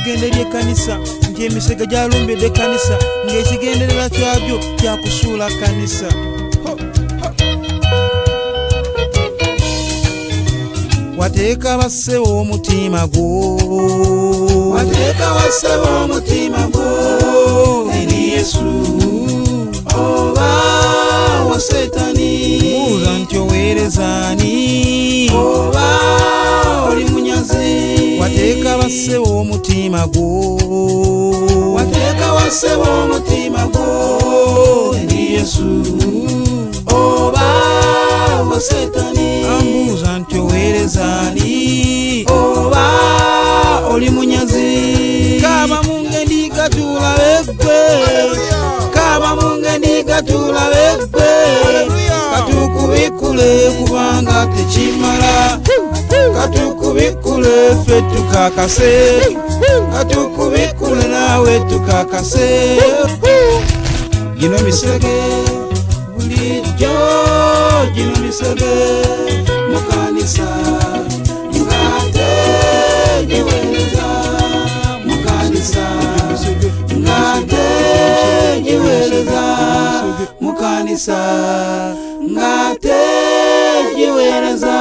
eddagende ly'ekkanisa nti emisege gyalumbidde ekkanisa ng'ekigenderera kyabyo kyakusuula kkanisa. Wateeka bassebo omutima gwo, wateeka bassebo omutima gwo eri Yesu oba wa Setani. Buuza nti oweereza ani oba oli munyazi. Wateeka bassebo omutima gwo, wateeka bassebo omutima gwo eri Yesu oba wa Setani. Ambuuza nti oweereza ani oba oli munyazi. Kaaba munge ndiga tulabe ggwe, kaaba munge ndiga tulabe ggwe, katukubikule kubanga tekimala, katukubikule ffe tukakase, katukubikule naawe tukakase. Gino misege bulijjo, gino misege mu kkanisa ng'ate giweereza mu kkanisa, ng'ate giweereza mu kkanisa, ng'ate giweereza